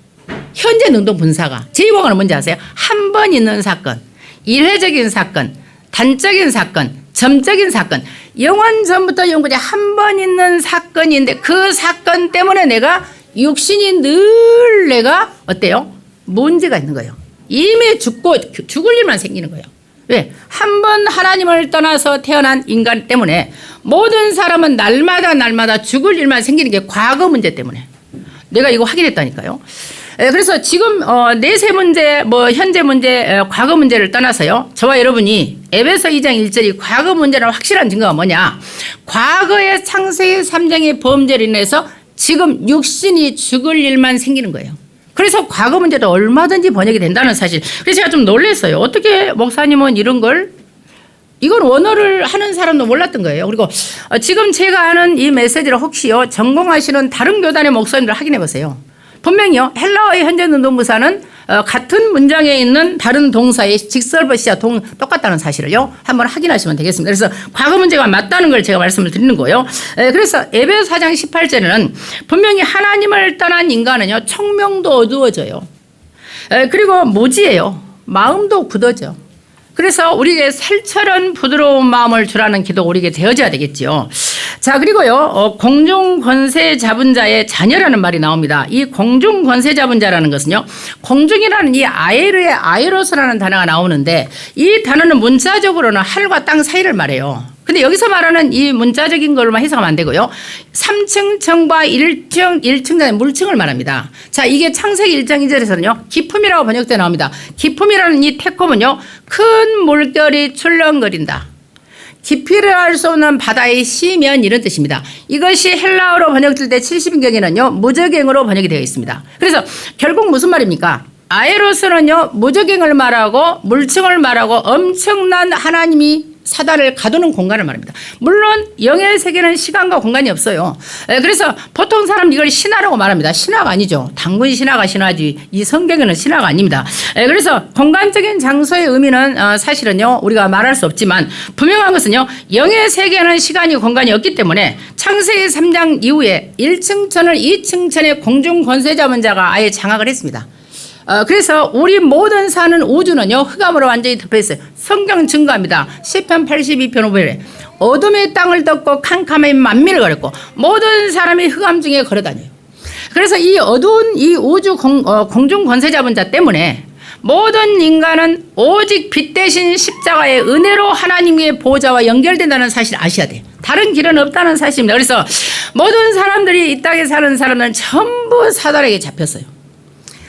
현재 능동 분사가. 제2과거는 뭔지 아세요? 한 번 있는 사건. 일회적인 사건, 단적인 사건, 점적인 사건, 영원 전부터 영원까지 한 번 있는 사건인데 그 사건 때문에 내가 육신이 늘 내가 어때요? 문제가 있는 거예요. 이미 죽을 일만 생기는 거예요. 왜? 한 번 하나님을 떠나서 태어난 인간 때문에 모든 사람은 날마다 죽을 일만 생기는 게 과거 문제 때문에. 내가 이거 확인했다니까요. 그래서 지금 내세 문제, 현재 문제, 과거 문제를 떠나서요. 저와 여러분이 에베소 2장 1절이 과거 문제라는 확실한 증거가 뭐냐. 과거의 창세기 3장의 범죄로 인해서 지금 육신이 죽을 일만 생기는 거예요. 그래서 과거 문제도 얼마든지 번역이 된다는 사실. 그래서 제가 좀 놀랐어요. 어떻게 목사님은 이런 걸, 이건 원어를 하는 사람도 몰랐던 거예요. 그리고 지금 제가 하는 이 메시지를 혹시요, 전공하시는 다른 교단의 목사님들 확인해 보세요. 분명히요, 헬라어의 현재 능동분사는 같은 문장에 있는 다른 동사의 직설법시와 똑같다는 사실을요, 한번 확인하시면 되겠습니다. 그래서 과거 문제가 맞다는 걸 제가 말씀을 드리는 거예요. 그래서 에베소 4장 18절에는 분명히 하나님을 떠난 인간은요, 청명도 어두워져요. 그리고 무지해요. 마음도 굳어져. 그래서 우리에게 살처럼 부드러운 마음을 주라는 기도 우리에게 되어져야 되겠지요. 자, 그리고요, 공중 권세 잡은 자의 자녀라는 말이 나옵니다. 이 공중 권세 잡은 자라는 것은요, 공중이라는 이 아에르의 아에로스라는 단어가 나오는데 이 단어는 문자적으로는 하늘과 땅 사이를 말해요. 근데 여기서 말하는 이 문자적인 걸로만 해석하면 안 되고요. 3층 청과 1층 물층을 말합니다. 자, 이게 창세기 1장 2절에서는요. 기품이라고 번역되어 나옵니다. 기품이라는 이 태콤은요. 큰 물결이 출렁거린다. 깊이를 알 수 없는 바다의 시면 이런 뜻입니다. 이것이 헬라어로 번역될 때 70인경에는요. 무적행으로 번역이 되어 있습니다. 그래서 결국 무슨 말입니까? 아에로스는요. 무적행을 말하고 물층을 말하고 엄청난 하나님이 사다를 가두는 공간을 말합니다. 물론 영의 세계는 시간과 공간이 없어요. 그래서 보통 사람 이걸 신화라고 말합니다. 신화가 아니죠. 당군 신화가 신화지 이 성경에는 신화가 아닙니다. 그래서 공간적인 장소의 의미는 사실은요 우리가 말할 수 없지만 분명한 것은요 영의 세계는 시간이 공간이 없기 때문에 창세기 3장 이후에 1층 천을 2층 천의 공중 권세 잡은 자가 아예 장악을 했습니다. 그래서 우리 모든 사는 우주는요 흑암으로 완전히 덮여있어요. 성경 증거합니다. 시편 82편 5절에 어둠의 땅을 덮고 캄캄의 만민을 가렸고 모든 사람이 흑암 중에 걸어다녀요. 그래서 이 어두운 이 우주 공중 권세 잡은 자 때문에 모든 인간은 오직 빛 대신 십자가의 은혜로 하나님의 보좌와 연결된다는 사실을 아셔야 돼요. 다른 길은 없다는 사실입니다. 그래서 모든 사람들이 이 땅에 사는 사람들은 전부 사단에게 잡혔어요.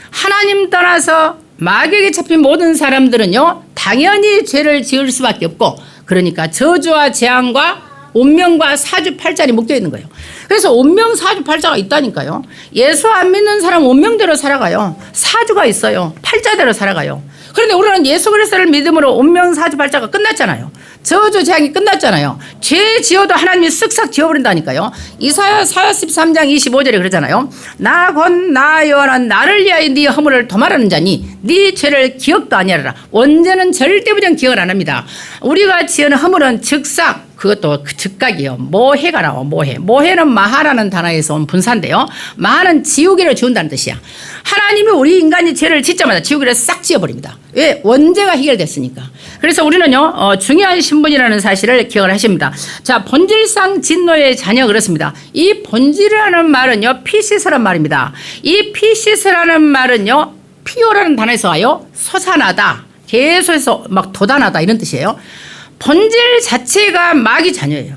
하나님 떠나서 마귀에게 잡힌 모든 사람들은요 당연히 죄를 지을 수밖에 없고 그러니까 저주와 재앙과 운명과 사주팔자에 묶여 있는 거예요. 그래서 운명 사주팔자가 있다니까요. 예수 안 믿는 사람은 운명대로 살아가요. 사주가 있어요. 팔자대로 살아가요. 그런데 우리는 예수 그리스도를 믿음으로 운명 사주팔자가 끝났잖아요. 저주 재앙이 끝났잖아요. 죄 지어도 하나님이 쓱싹 지어버린다니까요. 이사야 43장 25절에 그러잖아요. 나 곧 나 여호와는 나를 위하여 네 허물을 도말하는 자니 네 죄를 기억도 아니하리라. 원죄는 절대 부정 기억을 안 합니다. 우리가 지은 허물은 즉싹 그것도 그 즉각이요. 모해가 나와. 모해. 모해는 마하라는 단어에서 온 분사인데요. 마하는 지우개를 지운다는 뜻이야. 하나님이 우리 인간이 죄를 짓자마자 지우개를 싹 지워버립니다. 왜? 원죄가 해결됐으니까. 그래서 우리는요, 중요한 신분이라는 사실을 기억을 하십니다. 자, 본질상 진노의 자녀 그렇습니다. 이 본질이라는 말은요, 피시스란 말입니다. 이 피시스라는 말은요, 피오라는 단어에서 와요. 솟아나다. 계속해서 막 돋아나다 이런 뜻이에요. 본질 자체가 마귀 자녀예요.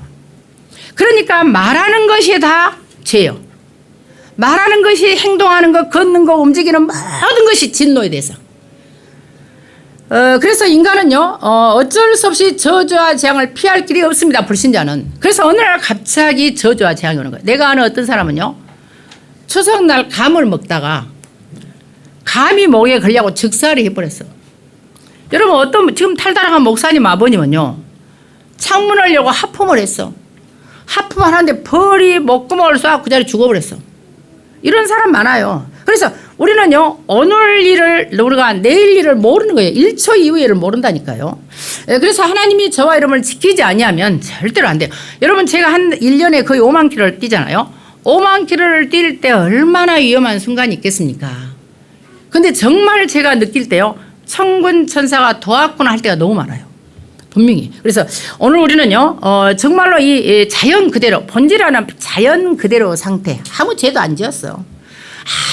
그러니까 말하는 것이 다 죄예요. 말하는 것이 행동하는 것, 걷는 것, 움직이는 모든 것이 진노에 대해서. 그래서 인간은요, 어쩔 수 없이 저주와 재앙을 피할 길이 없습니다. 불신자는. 그래서 어느 날 갑자기 저주와 재앙이 오는 거예요. 내가 아는 어떤 사람은요, 추석날 감을 먹다가 감이 목에 걸려고 즉사를 해버렸어. 여러분 지금 탈달한 목사님 아버님은요, 창문을 열고 하품을 했어. 하품을 하는데 벌이 목구멍을 쏴 그 자리에 죽어버렸어. 이런 사람 많아요. 그래서 우리는요, 오늘 일을 우리가 내일 일을 모르는 거예요. 1초 이후의 일을 모른다니까요. 그래서 하나님이 저와 여러분을 지키지 아니하면 절대로 안 돼요. 여러분 제가 한 1년에 거의 5만 킬로를 뛰잖아요. 5만 킬로를 뛸 때 얼마나 위험한 순간이 있겠습니까? 근데 정말 제가 느낄 때요, 천군 천사가 도왔구나 할 때가 너무 많아요. 분명히. 그래서 오늘 우리는요, 정말로 이 자연 그대로, 본질하는 자연 그대로 상태, 아무 죄도 안 지었어.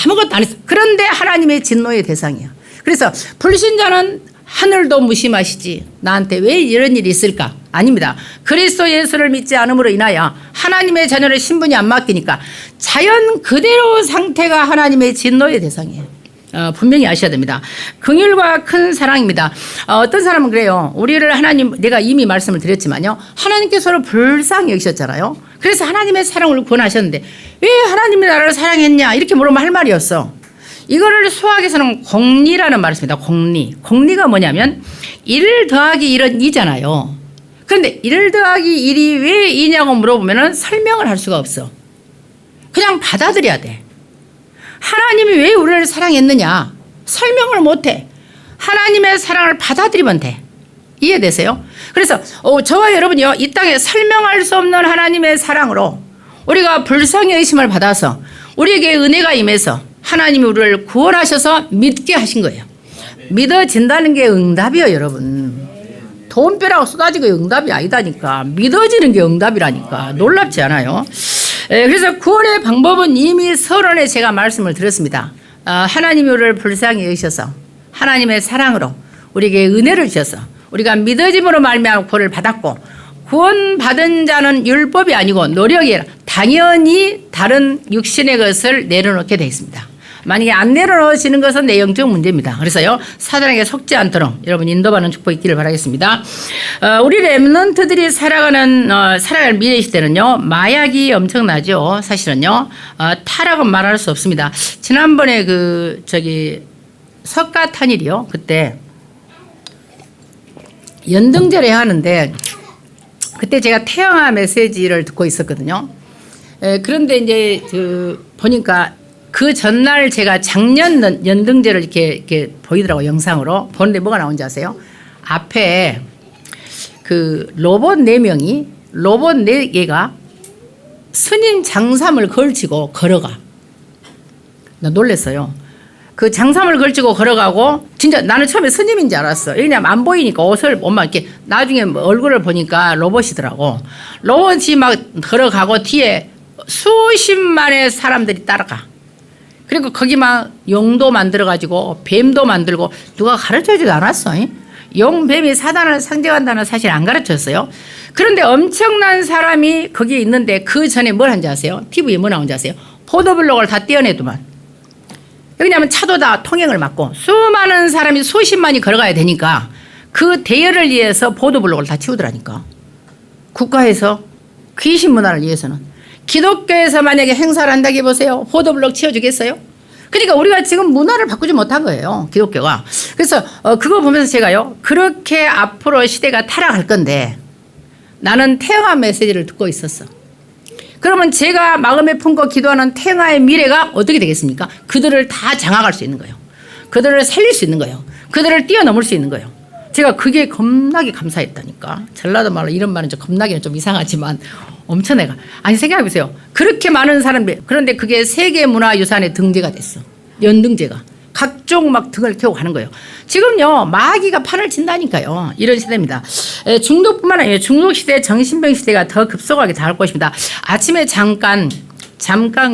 아무것도 안 했어. 그런데 하나님의 진노의 대상이야. 그래서 불신자는 하늘도 무심하시지 나한테 왜 이런 일이 있을까? 아닙니다. 그리스도 예수를 믿지 않음으로 인하여 하나님의 자녀를 신분이 안 맡기니까 자연 그대로 상태가 하나님의 진노의 대상이에요. 분명히 아셔야 됩니다. 긍휼과 큰 사랑입니다. 어떤 사람은 그래요. 우리를 하나님, 내가 이미 말씀을 드렸지만요, 하나님께서는 불쌍히 여기셨잖아요. 그래서 하나님의 사랑을 구원하셨는데 왜 하나님이 나를 사랑했냐 이렇게 물으면 할 말이었어. 이거를 수학에서는 공리라는 말을 씁니다. 공리가 뭐냐면 1 더하기 1은 2잖아요. 그런데 1 더하기 1이 왜 2냐고 물어보면 설명을 할 수가 없어. 그냥 받아들여야 돼. 하나님이 왜 우리를 사랑했느냐 설명을 못해. 하나님의 사랑을 받아들이면 돼. 이해되세요? 그래서 저와 여러분이요, 이 땅에 설명할 수 없는 하나님의 사랑으로 우리가 불쌍히 의심을 받아서 우리에게 은혜가 임해서 하나님이 우리를 구원하셔서 믿게 하신 거예요. 믿어진다는 게 응답이에요, 여러분. 돈벼락고 쏟아지고 응답이 아니다니까. 믿어지는 게 응답이라니까. 놀랍지 않아요? 그래서 구원의 방법은 이미 서론에 제가 말씀을 드렸습니다. 하나님이 우리를 불쌍히 여기셔서 하나님의 사랑으로 우리에게 은혜를 주셔서 우리가 믿어짐으로 말미암아 구원을 받았고, 구원받은 자는 율법이 아니고 노력이 아니라 당연히 다른 육신의 것을 내려놓게 되어 있습니다. 만약에 안 내려놓으시는 것은 내 영적 문제입니다. 그래서요, 사단에게 속지 않도록 여러분 인도받는 축복 있기를 바라겠습니다. 우리 렘넌트들이 살아갈 미래 시대는요, 마약이 엄청나죠. 사실은요, 타락은 말할 수 없습니다. 지난번에 석가탄일이요, 그때 연등제를 하는데 그때 제가 태영아 메시지를 듣고 있었거든요. 그런데 이제 보니까 그 전날 제가 작년 연등제를 이렇게 보이더라고요. 영상으로. 보는데 뭐가 나온지 아세요? 앞에 그 로봇 4명이, 로봇 4개가 스님 장삼을 걸치고 걸어가. 나 놀랐어요. 그 장삼을 걸치고 걸어가고, 진짜 나는 처음에 스님인 줄 알았어. 왜냐면 안 보이니까 옷만 이렇게, 나중에 얼굴을 보니까 로봇이더라고. 로봇이 막 걸어가고 뒤에 수십만의 사람들이 따라가. 그리고 거기 막 용도 만들어가지고 뱀도 만들고, 누가 가르쳐주지도 않았어. 용, 뱀이 사단을 상징한다는 사실 안 가르쳤어요. 그런데 엄청난 사람이 거기에 있는데 그 전에 뭘 한지 아세요? TV에 뭐 나온지 아세요? 포도블록을 다 떼어내더만. 왜냐하면 차도 다 통행을 막고 수많은 사람이 수십만이 걸어가야 되니까 그 대여를 위해서 보도블록을 다 치우더라니까. 국가에서 귀신 문화를 위해서는. 기독교에서 만약에 행사를 한다고 해보세요. 보도블록 치워주겠어요? 그러니까 우리가 지금 문화를 바꾸지 못한 거예요, 기독교가. 그래서 그거 보면서 제가요, 그렇게 앞으로 시대가 타락할 건데 나는 태영아 메시지를 듣고 있었어. 그러면 제가 마음에 품고 기도하는 태영아의 미래가 어떻게 되겠습니까? 그들을 다 장악할 수 있는 거예요. 그들을 살릴 수 있는 거예요. 그들을 뛰어넘을 수 있는 거예요. 제가 그게 겁나게 감사했다니까. 전라도 말로 이런 말은 좀 겁나기는 좀 이상하지만 엄청 내가. 아니 생각해보세요. 그렇게 많은 사람들, 그런데 그게 세계문화유산에 등재가 됐어. 연등재가. 각종 막 등을 켜고 가는 거예요. 지금요 마귀가 판을 친다니까요. 이런 시대입니다. 중독뿐만 아니라 중독시대, 정신병 시대가 더 급속하게 다가올 것입니다. 아침에 잠깐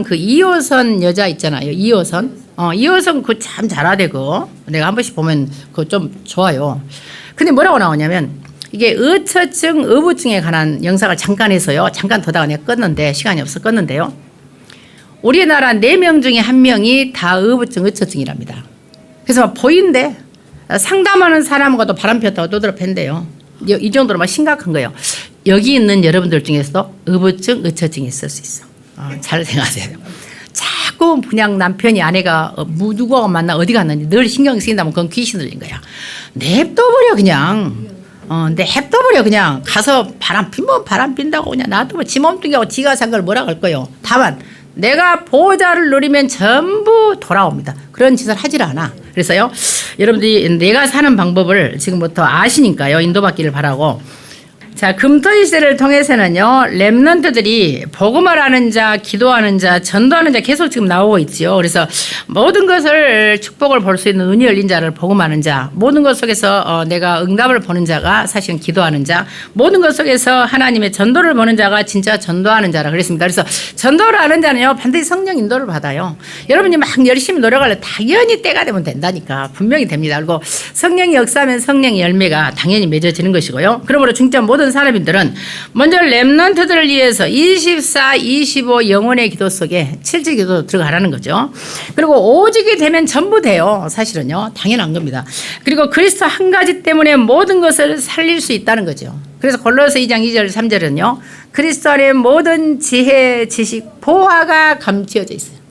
그 2호선 여자 있잖아요. 2호선. 2호선 그거 참 잘하대고 내가 한 번씩 보면 그거 좀 좋아요. 근데 뭐라고 나오냐면 이게 의처증, 의부증에 관한 영상을 잠깐 해서요. 잠깐 보다가 내가 껐는데 시간이 없어 껐는데요. 우리나라 4명 중에 1명이 다 의부증, 의처증이랍니다. 그래서 막 보인대. 상담하는 사람과도 바람 피웠다고 떠들어 팬대요. 이 정도로 막 심각한 거예요. 여기 있는 여러분들 중에서도 의부증, 의처증이 있을 수 있어. 잘 생각하세요. 자꾸 그냥 남편이 아내가 누구하고 만나 어디 갔는지 늘 신경 쓰인다면 그건 귀신 들린 거야. 냅둬버려 그냥. 냅둬버려 그냥. 가서 바람 피면 바람 핀다고 그냥 놔두면 지 몸뚱이하고 지가 산 걸 뭐라 할 거요. 다만 내가 보호자를 누리면 전부 돌아옵니다. 그런 짓을 하질 않아. 그래서요 여러분들이 내가 사는 방법을 지금부터 아시니까요 인도받기를 바라고. 자, 금토일 시대를 통해서는요 렘넌트들이 복음을 하는 자, 기도하는 자, 전도하는 자 계속 지금 나오고 있지요. 그래서 모든 것을 축복을 볼 수 있는 눈이 열린 자를 복음하는 자, 모든 것 속에서 내가 응답을 보는 자가 사실은 기도하는 자, 모든 것 속에서 하나님의 전도를 보는 자가 진짜 전도하는 자라 그랬습니다. 그래서 전도를 하는 자는요 반드시 성령 인도를 받아요. 여러분이 막 열심히 노력하려 당연히 때가 되면 된다니까. 분명히 됩니다. 그리고 성령이 역사하면 성령의 열매가 당연히 맺어지는 것이고요. 그러므로 진짜 모든 사람들은 먼저 렘넌트들을 위해서 24, 25 영혼의 기도 속에 7질 기도 들어가라는 거죠. 그리고 오직이 되면 전부 돼요. 사실은요. 당연한 겁니다. 그리고 그리스도 한 가지 때문에 모든 것을 살릴 수 있다는 거죠. 그래서 골로새 2장 2절 3절은요. 그리스도 안에 모든 지혜, 지식, 보화가 감추어져 있어요.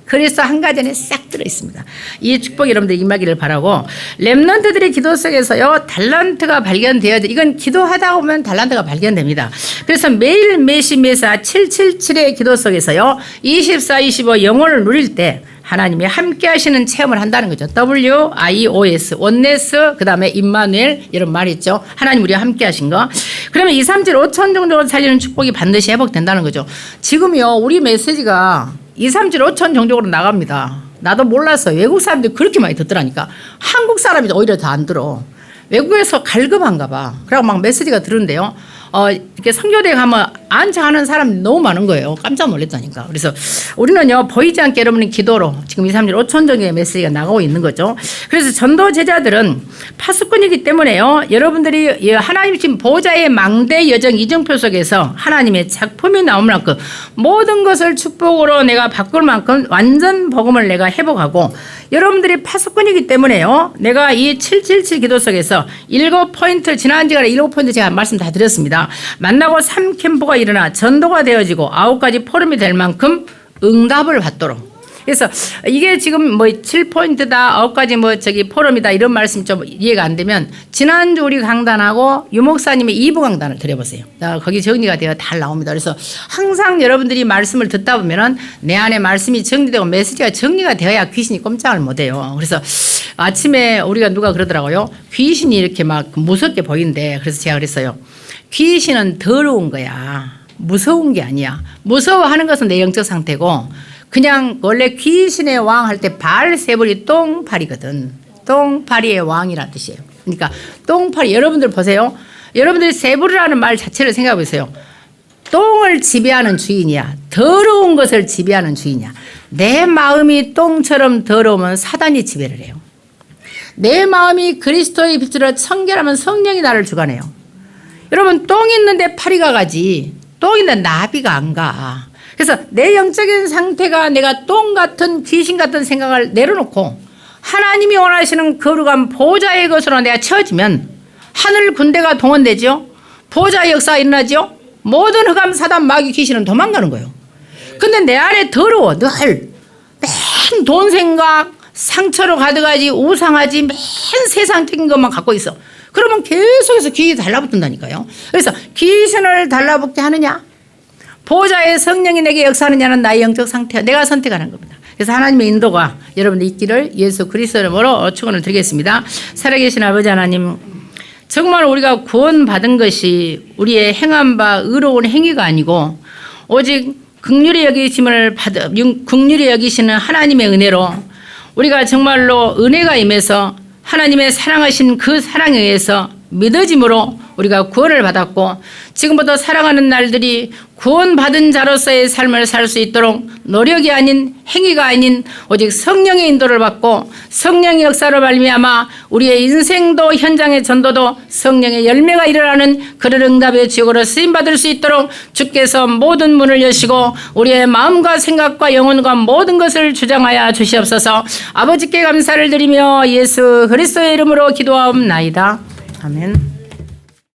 그리스도 한 가지 안에 싹 들어있습니다. 이 축복이 여러분들 임하기를 바라고. 렘넌트들의 기도 속에서요 달란트가 발견되어야 돼. 이건 기도하다 보면 달란트가 발견됩니다. 그래서 매일 매시 매사 777의 기도 속에서요 24, 25 영혼을 누릴 때 하나님이 함께 하시는 체험을 한다는 거죠. WIOS, 원네스, 그 다음에 임마누엘 이런 말 있죠. 하나님 우리와 함께 하신 거. 그러면 2, 3질 5천 정도로 살리는 축복이 반드시 회복된다는 거죠. 지금요 우리 메시지가 2, 3질 5천 정도로 나갑니다. 나도 몰랐어요. 외국 사람들이 그렇게 많이 듣더라니까. 한국 사람이 오히려 더 안 들어. 외국에서 갈급한가 봐. 그래서 막 메시지가 들은데요. 이렇게 선교대 가면 안창하는 사람이 너무 많은 거예요. 깜짝 놀랐다니까. 그래서 우리는요, 보이지 않게 여러분의 기도로 지금 2, 3일 5천 정도의 메시지가 나가고 있는 거죠. 그래서 전도 제자들은 파수꾼이기 때문에요, 여러분들이 하나님 지금 보호자의 망대 여정 이정표 속에서 하나님의 작품이 나올 만큼 모든 것을 축복으로 내가 바꿀 만큼 완전 복음을 내가 회복하고, 여러분들이 파수꾼이기 때문에요, 내가 이 777 기도 속에서 7포인트, 지난주간에 7포인트 제가 말씀 다 드렸습니다. 만나고 3캠프가 일어나 전도가 되어지고 9가지 포럼이 될 만큼 응답을 받도록. 그래서 이게 지금 뭐 7포인트다, 9가지 포럼이다 이런 말씀이 좀 이해가 안 되면 지난주 우리 강단하고 유목사님의 2부 강단을 드려보세요. 거기 정리가 되어 다 나옵니다. 그래서 항상 여러분들이 말씀을 듣다 보면은 내 안에 말씀이 정리되고 메시지가 정리가 되어야 귀신이 꼼짝을 못해요. 그래서 아침에 우리가 누가 그러더라고요. 귀신이 이렇게 막 무섭게 보인대. 그래서 제가 그랬어요. 귀신은 더러운 거야. 무서운 게 아니야. 무서워하는 것은 내 영적 상태고, 그냥 원래 귀신의 왕 할 때 바알세불이 똥파리거든. 똥파리의 왕이라는 뜻이에요. 그러니까 똥파리, 여러분들 보세요. 여러분들이 세불이라는 말 자체를 생각해 보세요. 똥을 지배하는 주인이야. 더러운 것을 지배하는 주인이야. 내 마음이 똥처럼 더러우면 사단이 지배를 해요. 내 마음이 그리스도의 빛으로 청결하면 성령이 나를 주관해요. 여러분, 똥 있는데 파리가 가지, 똥 있는데 나비가 안 가. 그래서 내 영적인 상태가 내가 똥 같은 귀신 같은 생각을 내려놓고 하나님이 원하시는 거룩한 보호자의 것으로 내가 채워지면 하늘 군대가 동원되죠. 보호자의 역사가 일어나죠. 모든 흑암, 사단, 마귀, 귀신은 도망가는 거예요. 근데 내 안에 더러워. 늘 맨 돈 생각, 상처로 가득하지, 우상하지, 맨 세상적인 것만 갖고 있어. 그러면 계속해서 귀신이 달라붙는다니까요. 그래서 귀신을 달라붙게 하느냐, 보호자의 성령이 내게 역사하느냐는 나의 영적 상태야. 내가 선택하는 겁니다. 그래서 하나님의 인도가 여러분들 있기를 예수 그리스도 이름으로 축원을 드리겠습니다. 살아계신 아버지 하나님, 정말 우리가 구원받은 것이 우리의 행한 바 의로운 행위가 아니고 오직 긍휼히 긍휼히 여기시는 하나님의 은혜로 우리가 정말로 은혜가 임해서 하나님의 사랑하신 그 사랑에 의해서 믿어짐으로 우리가 구원을 받았고 지금부터 살아가는 날들이 구원받은 자로서의 삶을 살 수 있도록 노력이 아닌 행위가 아닌 오직 성령의 인도를 받고 성령의 역사로 말미암아 우리의 인생도 현장의 전도도 성령의 열매가 일어나는 그런 응답의 지옥으로 쓰임받을 수 있도록 주께서 모든 문을 여시고 우리의 마음과 생각과 영혼과 모든 것을 주장하여 주시옵소서. 아버지께 감사를 드리며 예수 그리스도의 이름으로 기도하옵나이다. 아멘.